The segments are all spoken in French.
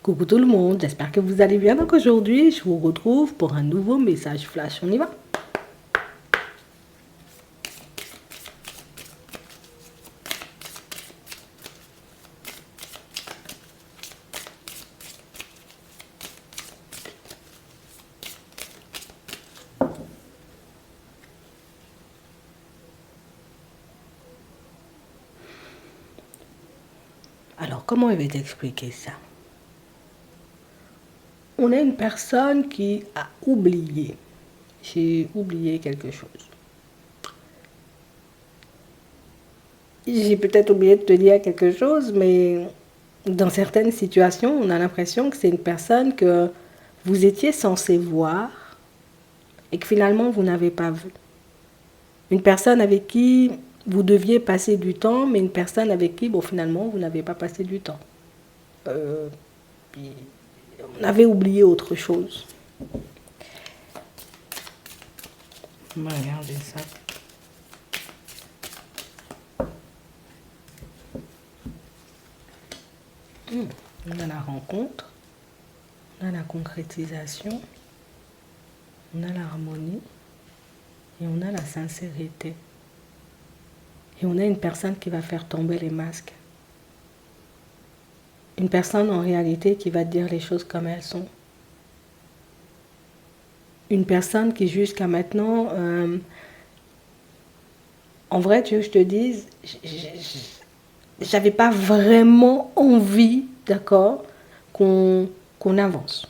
Coucou tout le monde, j'espère que vous allez bien. Donc aujourd'hui, je vous retrouve pour un nouveau message flash. On y va? Alors, comment je vais t'expliquer ça? On a une personne qui a oublié. J'ai oublié quelque chose. J'ai peut-être oublié de te dire quelque chose, mais dans certaines situations, on a l'impression que c'est une personne que vous étiez censé voir et que finalement vous n'avez pas vu. Une personne avec qui vous deviez passer du temps, mais une personne avec qui, bon, finalement, vous n'avez pas passé du temps. Puis, on avait oublié autre chose. On va regarder ça. On a la rencontre, on a la concrétisation, on a l'harmonie et on a la sincérité. Et on a une personne qui va faire tomber les masques. Une personne en réalité qui va dire les choses comme elles sont. Une personne qui jusqu'à maintenant, en vrai, tu veux que je te dise, j'avais pas vraiment envie, d'accord, qu'on avance.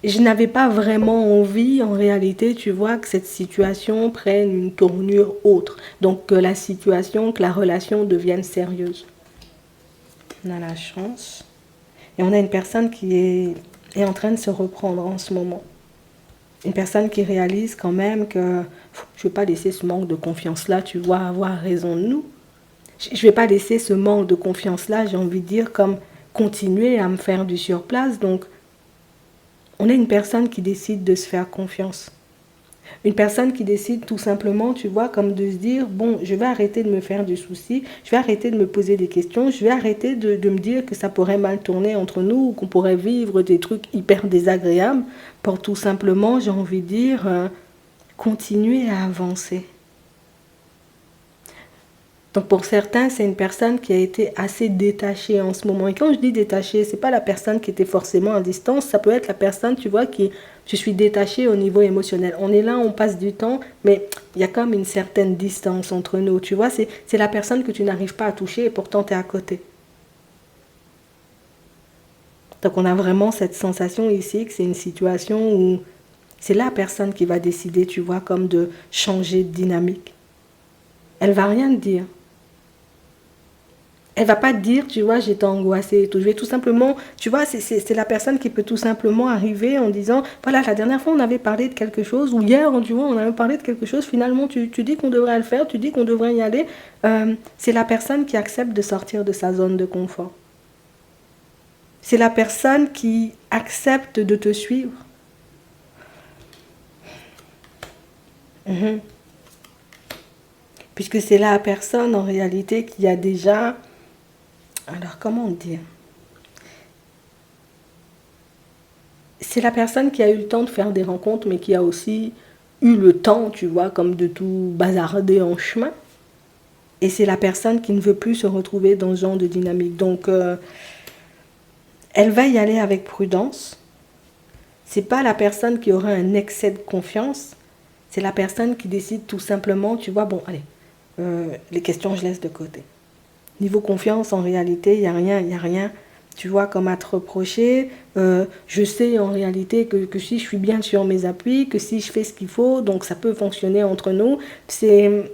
Je n'avais pas vraiment envie, en réalité, tu vois, que cette situation prenne une tournure autre. Donc que la situation, que la relation devienne sérieuse. On a la chance. Et on a une personne qui est en train de se reprendre en ce moment. Une personne qui réalise quand même que je ne vais pas laisser ce manque de confiance-là, tu vois, avoir raison de nous. Je ne vais pas laisser ce manque de confiance-là, j'ai envie de dire, comme continuer à me faire du surplace. Donc, on a une personne qui décide de se faire confiance. Une personne qui décide tout simplement, tu vois, comme de se dire, bon, je vais arrêter de me faire du souci, je vais arrêter de me poser des questions, je vais arrêter de me dire que ça pourrait mal tourner entre nous, ou qu'on pourrait vivre des trucs hyper désagréables, pour tout simplement, j'ai envie de dire, continuer à avancer. Donc pour certains, c'est une personne qui a été assez détachée en ce moment. Et quand je dis détachée, c'est pas la personne qui était forcément à distance, ça peut être la personne, tu vois, qui je suis détachée au niveau émotionnel. On est là, on passe du temps, mais il y a comme une certaine distance entre nous, tu vois. C'est la personne que tu n'arrives pas à toucher et pourtant tu es à côté. Donc on a vraiment cette sensation ici que c'est une situation où c'est la personne qui va décider, tu vois, comme de changer de dynamique. Elle va rien te dire. Elle va pas te dire, tu vois, j'étais angoissée et tout. Je vais tout simplement, tu vois, c'est la personne qui peut tout simplement arriver en disant, voilà, la dernière fois on avait parlé de quelque chose, ou hier, tu vois, on avait parlé de quelque chose, finalement tu dis qu'on devrait le faire, tu dis qu'on devrait y aller. C'est la personne qui accepte de sortir de sa zone de confort. C'est la personne qui accepte de te suivre. Puisque c'est la personne en réalité qui a déjà... Alors comment dire? C'est la personne qui a eu le temps de faire des rencontres, mais qui a aussi eu le temps, tu vois, comme de tout bazarder en chemin. Et c'est la personne qui ne veut plus se retrouver dans ce genre de dynamique. Donc, elle va y aller avec prudence. C'est pas la personne qui aura un excès de confiance. C'est la personne qui décide tout simplement, tu vois, bon, allez, les questions, je laisse de côté. Niveau confiance, en réalité, il n'y a rien, tu vois, comme à te reprocher. Je sais en réalité que si je suis bien sur mes appuis, que si je fais ce qu'il faut, donc ça peut fonctionner entre nous. C'est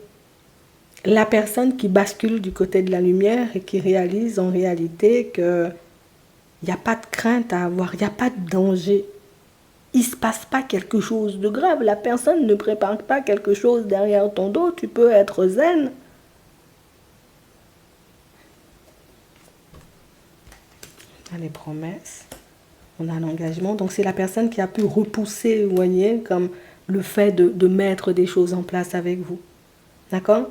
la personne qui bascule du côté de la lumière et qui réalise en réalité qu'il n'y a pas de crainte à avoir, il n'y a pas de danger. Il ne se passe pas quelque chose de grave. La personne ne prépare pas quelque chose derrière ton dos. Tu peux être zen. On a les promesses, on a l'engagement. Donc c'est la personne qui a pu repousser, vous voyez, comme le fait de mettre des choses en place avec vous. D'accord?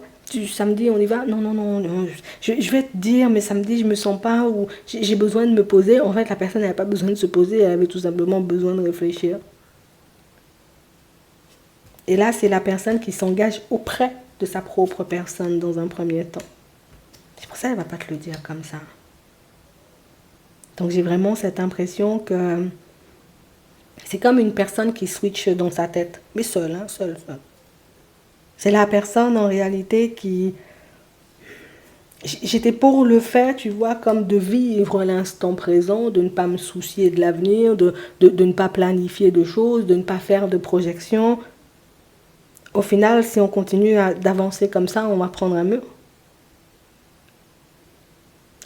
Samedi, on y va? Non, non, non, non, je vais te dire, mais samedi, je me sens pas, ou j'ai besoin de me poser. En fait, la personne n'avait pas besoin de se poser, elle avait tout simplement besoin de réfléchir. Et là, c'est la personne qui s'engage auprès de sa propre personne dans un premier temps. C'est pour ça qu'elle ne va pas te le dire comme ça. Donc j'ai vraiment cette impression que c'est comme une personne qui switch dans sa tête. Mais seule, hein, seule, seule. C'est la personne en réalité qui... J'étais pour le fait, tu vois, comme de vivre l'instant présent, de ne pas me soucier de l'avenir, de ne pas planifier de choses, de ne pas faire de projections. Au final, si on continue d'avancer comme ça, on va prendre un mur.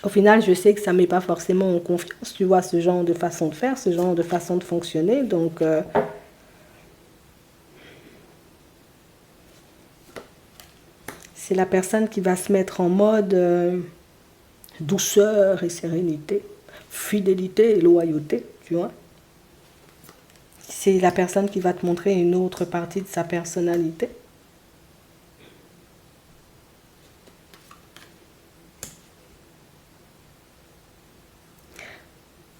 Au final, je sais que ça ne met pas forcément en confiance, tu vois, ce genre de façon de faire, ce genre de façon de fonctionner. Donc, c'est la personne qui va se mettre en mode douceur et sérénité, fidélité et loyauté, tu vois. C'est la personne qui va te montrer une autre partie de sa personnalité.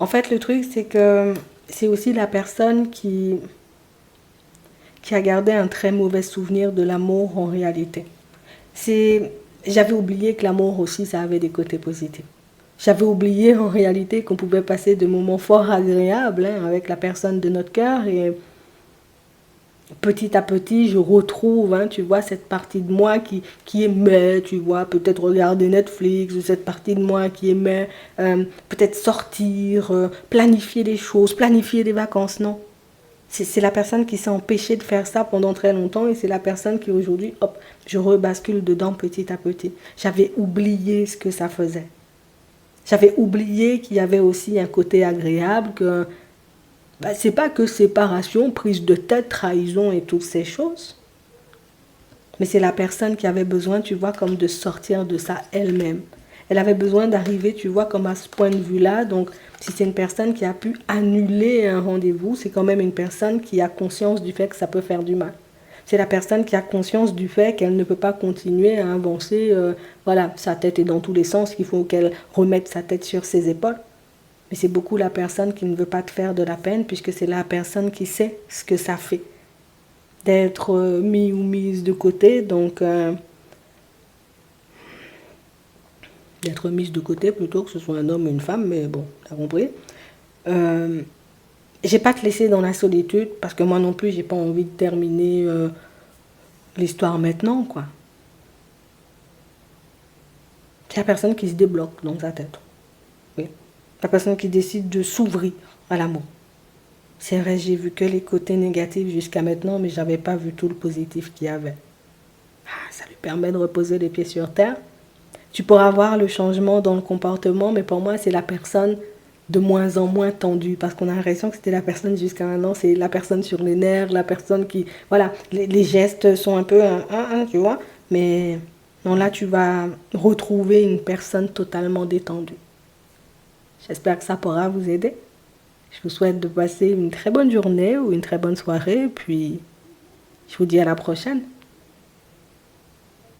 En fait, le truc, c'est que c'est aussi la personne qui a gardé un très mauvais souvenir de l'amour en réalité. J'avais oublié que l'amour aussi, ça avait des côtés positifs. J'avais oublié en réalité qu'on pouvait passer de moments fort agréables avec la personne de notre cœur et petit à petit, je retrouve, tu vois, cette partie de moi qui aimait, tu vois, peut-être regarder Netflix, ou cette partie de moi qui aimait peut-être sortir, planifier des choses, planifier des vacances, non. C'est la personne qui s'est empêchée de faire ça pendant très longtemps et c'est la personne qui aujourd'hui, hop, je rebascule dedans petit à petit. J'avais oublié ce que ça faisait. J'avais oublié qu'il y avait aussi un côté agréable, que c'est pas que séparation, prise de tête, trahison et toutes ces choses. Mais c'est la personne qui avait besoin, tu vois, comme de sortir de ça elle-même. Elle avait besoin d'arriver, tu vois, comme à ce point de vue-là. Donc, si c'est une personne qui a pu annuler un rendez-vous, c'est quand même une personne qui a conscience du fait que ça peut faire du mal. C'est la personne qui a conscience du fait qu'elle ne peut pas continuer à avancer. Voilà, sa tête est dans tous les sens, qu'il faut qu'elle remette sa tête sur ses épaules. Mais c'est beaucoup la personne qui ne veut pas te faire de la peine, puisque c'est la personne qui sait ce que ça fait d'être mis ou mise de côté. Donc, d'être mise de côté plutôt que ce soit un homme ou une femme, mais bon, t'as compris. J'ai pas te laisser dans la solitude, parce que moi non plus, j'ai pas envie de terminer l'histoire maintenant, quoi. C'est la personne qui se débloque dans sa tête. Oui. La personne qui décide de s'ouvrir à l'amour. C'est vrai, j'ai vu que les côtés négatifs jusqu'à maintenant, mais j'avais pas vu tout le positif qu'il y avait. Ça lui permet de reposer les pieds sur terre. Tu pourras voir le changement dans le comportement, mais pour moi, c'est la personne de moins en moins tendue, parce qu'on a l'impression que c'était la personne jusqu'à maintenant, c'est la personne sur les nerfs, la personne qui... Voilà, les gestes sont un peu... tu vois, mais non, là, tu vas retrouver une personne totalement détendue. J'espère que ça pourra vous aider. Je vous souhaite de passer une très bonne journée ou une très bonne soirée, puis je vous dis à la prochaine.